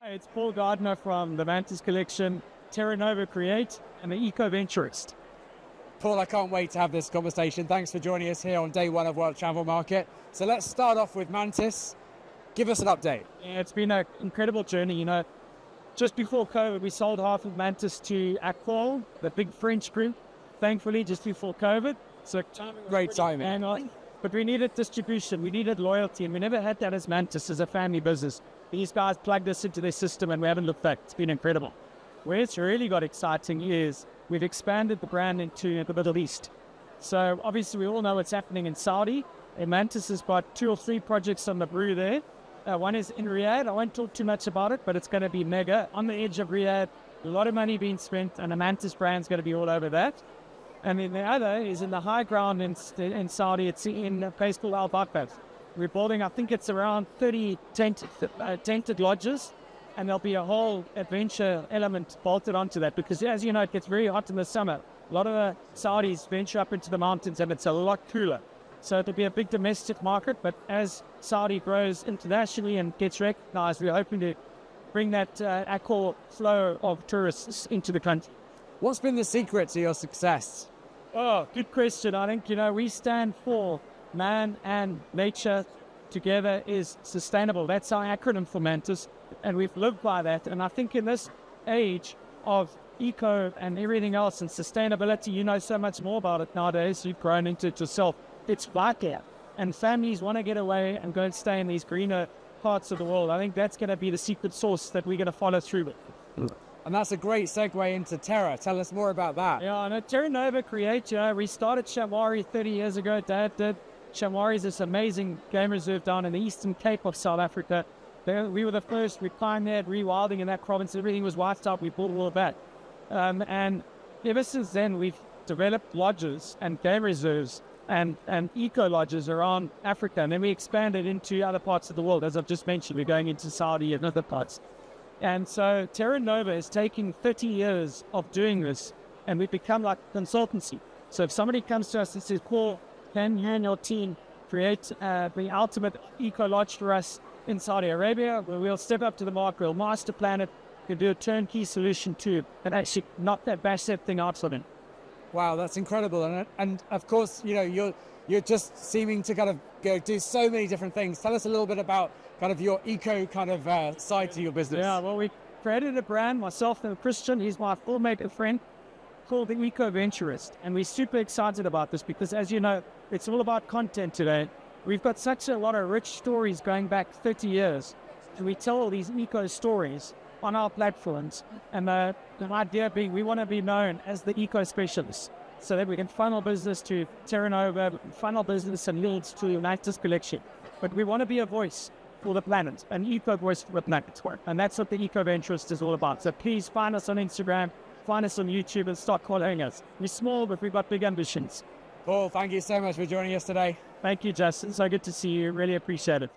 It's Paul Gardiner from the Mantis collection, Terra Nova Create, and the Eco-Venturist. Paul, I can't wait to have this conversation. Thanks for joining us here on day one of World Travel Market. So let's start off with Mantis. Give us an update. Yeah, it's been an incredible journey. Just before COVID, we sold half of Mantis to Accor, the big French group, thankfully, just before COVID. So Great timing. But we needed distribution, we needed loyalty, and we never had that as Mantis, as a family business. These guys plugged us into their system and we haven't looked back. It's been incredible. Where it's really got exciting is we've expanded the brand into the Middle East. So obviously we all know what's happening in Saudi. And Mantis has got 2 or 3 projects on the brew there. One is in Riyadh. I won't talk too much about it, but it's going to be mega. On the edge of Riyadh, a lot of money being spent, and the Mantis brand's going to be all over that. And then the other is in the high ground in Saudi. It's in a place called Al Bakr. We're building, I think it's around 30 tented lodges, and there'll be a whole adventure element bolted onto that, because as you know, it gets very hot in the summer. A lot of the Saudis venture up into the mountains and it's a lot cooler. So it'll be a big domestic market, but as Saudi grows internationally and gets recognized, we're hoping to bring that Accor flow of tourists into the country. What's been the secret to your success? Oh, good question. I think, we stand for man and nature together is sustainable. That's our acronym for Mantis, and we've lived by that. And I think in this age of eco and everything else and sustainability, you know so much more about it nowadays. You've grown into it yourself. It's vital. And families want to get away and go and stay in these greener parts of the world. I think that's going to be the secret sauce that we're going to follow through with. And that's a great segue into Terra. Tell us more about that. Yeah, no, Terra Nova Create, we started Shamwari 30 years ago. Dad did. Shamwari is this amazing game reserve down in the Eastern Cape of South Africa. We were the first. We pioneered rewilding in that province. Everything was wiped out. We brought it all back. And ever since then, we've developed lodges and game reserves and eco lodges around Africa. And then we expanded into other parts of the world. As I've just mentioned, we're going into Saudi and other parts. And so Terra Nova is taking 30 years of doing this, and we've become like a consultancy. So if somebody comes to us and says, Paul, can you and your team create the ultimate eco lodge for us in Saudi Arabia? We'll step up to the mark, we'll master plan it, we'll do a turnkey solution too, and actually not that bash that thing out for them. Wow, that's incredible. And of course, you're just seeming to kind of do so many different things. Tell us a little bit about kind of your eco kind of side to your business. Yeah, well, we created a brand, myself and Christian, he's my full mate and friend, called the Eco-Venturist. And we're super excited about this because, as you know, it's all about content today. We've got such a lot of rich stories going back 30 years. And we tell all these eco stories on our platforms. And the idea being we want to be known as the eco specialists, so that we can funnel business to Terra Nova, funnel business and leads to the Mantis collection. But we want to be a voice for the planet, an eco voice for the planet. And that's what the Eco-Venturist is all about. So please find us on Instagram, find us on YouTube, and start following us. We're small, but we've got big ambitions. Paul, thank you so much for joining us today. Thank you, Justin. So good to see you. Really appreciate it.